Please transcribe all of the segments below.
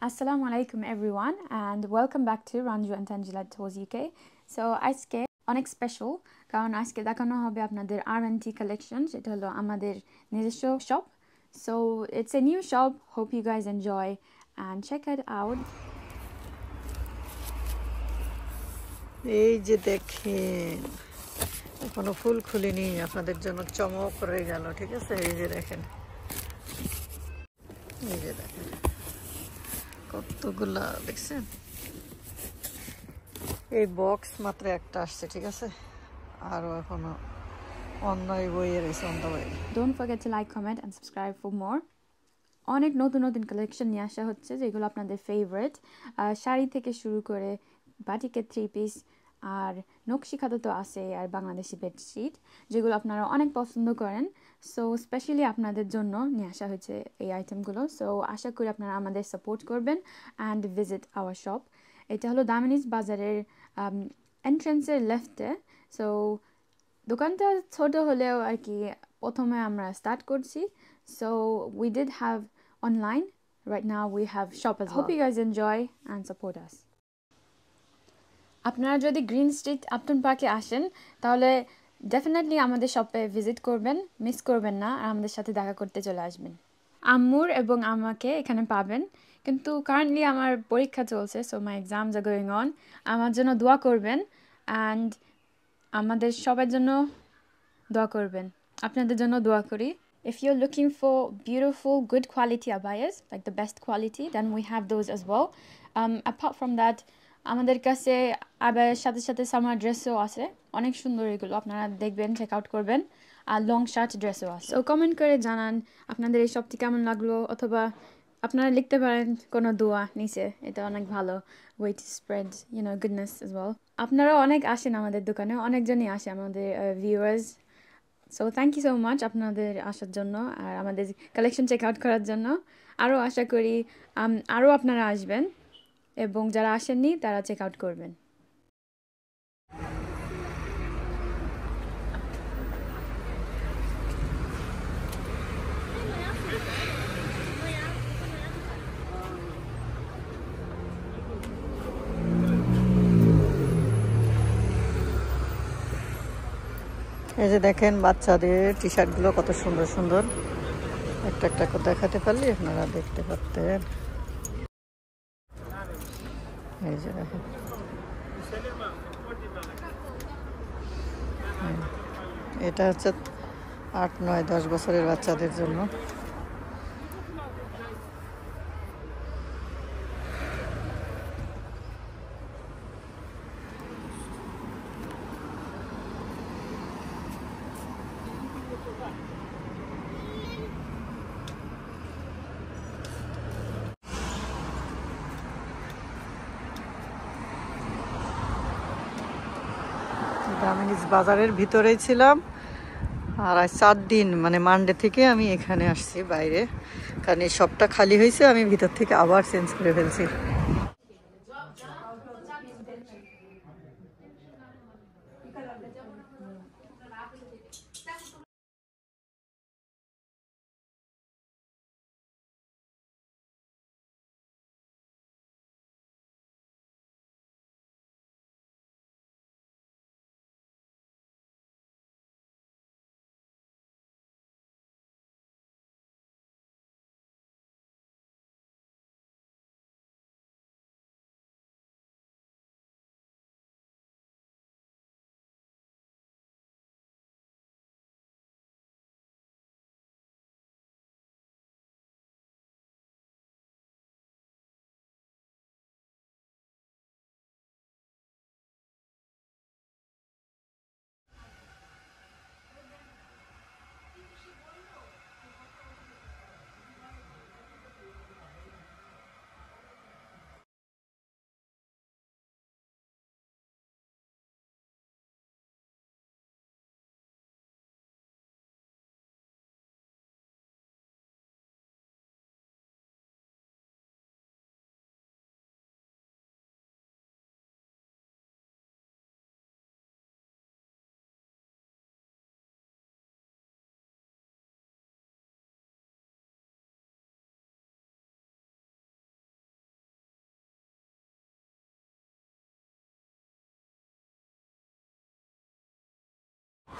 Assalamu alaikum everyone and welcome back to Ranju and Tangela Tours UK. So আজকে অনেক special কারণ আজকে দেখানো হবে আপনাদের R&T collection যেটা হলো আমাদের নিজস্ব shop. So it's a new shop. Hope you guys enjoy and check it out. এই যে দেখেন এখনো ফুল খুলিনি আপনাদের জন্য চমক রয়ে গেল ঠিক আছে এই যে দেখেন কতগুলা দেখছেন এই বক্স মাত্র একটা আসছে ঠিক আছে আর এখনো অন্য বইয়ে রয়েছে অন্য বই Don't forget to like, comment and subscribe for more. অনেক নতুন নতুন কালেকশন নিয়ে আসা হচ্ছে যেগুলো আপনাদের ফেভারিট শাড়ি থেকে শুরু করে বাটিকের 3 পিস আর নকশি খাতা তো আছে আর বাংলাদেশি বেডশিট যেগুলো আপনারা অনেক পছন্দ করেন সো স্পেশালি আপনাদের জন্য নিয়ে আসা হয়েছে এই আইটেমগুলো সো আশা করি আপনারা আমাদের সাপোর্ট করবেন অ্যান্ড ভিজিট আওয়ার শপ এটা হলো দামিনীজ বাজারের এন্ট্রান্সের লেফটে সো দোকানটা ছোট হলেও আর কি প্রথমে আমরা স্টার্ট করছি so we did have online right now we have shop as well. Hope you guys enjoy and support us. আপনারা যদি গ্রিন স্ট্রিট আপটন পার্কে আসেন তাহলে ডেফিনেটলি আমাদের শপে ভিজিট করবেন মিস করবেন না আর আমাদের সাথে দেখা করতে চলে আসবেন আম্মুর এবং আমাকে এখানে পাবেন কিন্তু কারেন্টলি আমার পরীক্ষা চলছে so my exams are going on আমার জন্য দোয়া করবেন অ্যান্ড আমাদের সবার জন্য দোয়া করবেন আপনাদের জন্য দোয়া করি If you're looking for beautiful, good quality abayas, like the best quality, then we have those as well. Apart from that, আমাদের কাছে আবায়ের সাথে সাথে সামার ড্রেসও আছে অনেক সুন্দর এগুলো আপনারা দেখবেন চেক আউট করবেন আর লং শার্ট ড্রেসও আছে সো কমেন্ট করে জানান আপনাদের এই শপটি কেমন লাগলো অথবা আপনারা লিখতে পারেন কোনো দোয়া নিচে এটা অনেক ভালো way to spread goodness as well আপনারা অনেক আসেন আমাদের দোকানে অনেকজনই আসে আমাদের viewers So thank you so much আপনাদের আসার জন্য আর আমাদের কালেকশন চেক আউট করার জন্য আরও আশা করি আরও আপনারা আসবেন এবং যারা আসেননি তারা চেক আউট করবেন এই যে দেখেন বাচ্চাদের টি শার্টগুলো কত সুন্দর সুন্দর একটা একটা করে দেখাতে পারলে আপনারা দেখতে পারতেন এই যে দেখেন এটা হচ্ছে 8, 9, 10 বছরের বাচ্চাদের জন্য দামিনীজ বাজারের ভিতরেই ছিলাম আর আজ 4 দিন মানে মানডে থেকে আমি এখানে আসছি বাইরে কারণ এই শপটা খালি হয়েছে আমি ভিতর থেকে আবার চেঞ্জ করে ফেলছি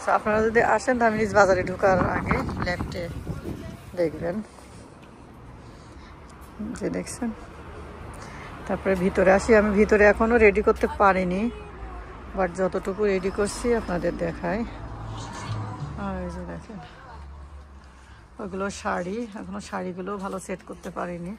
তো আপনারা যদি আসেন ধামিনিজ বাজারে ঢোকার আগে লেফটে দেখবেন, যে দেখছেন। তারপরে ভিতরে আসি। আমি ভিতরে এখনো রেডি করতে পারিনি, বাট যতটুকু রেডি করছি আপনাদের দেখাই। আর এই যে দেখেন ওগুলো শাড়ি, এখনো শাড়িগুলো ভালো সেট করতে পারিনি।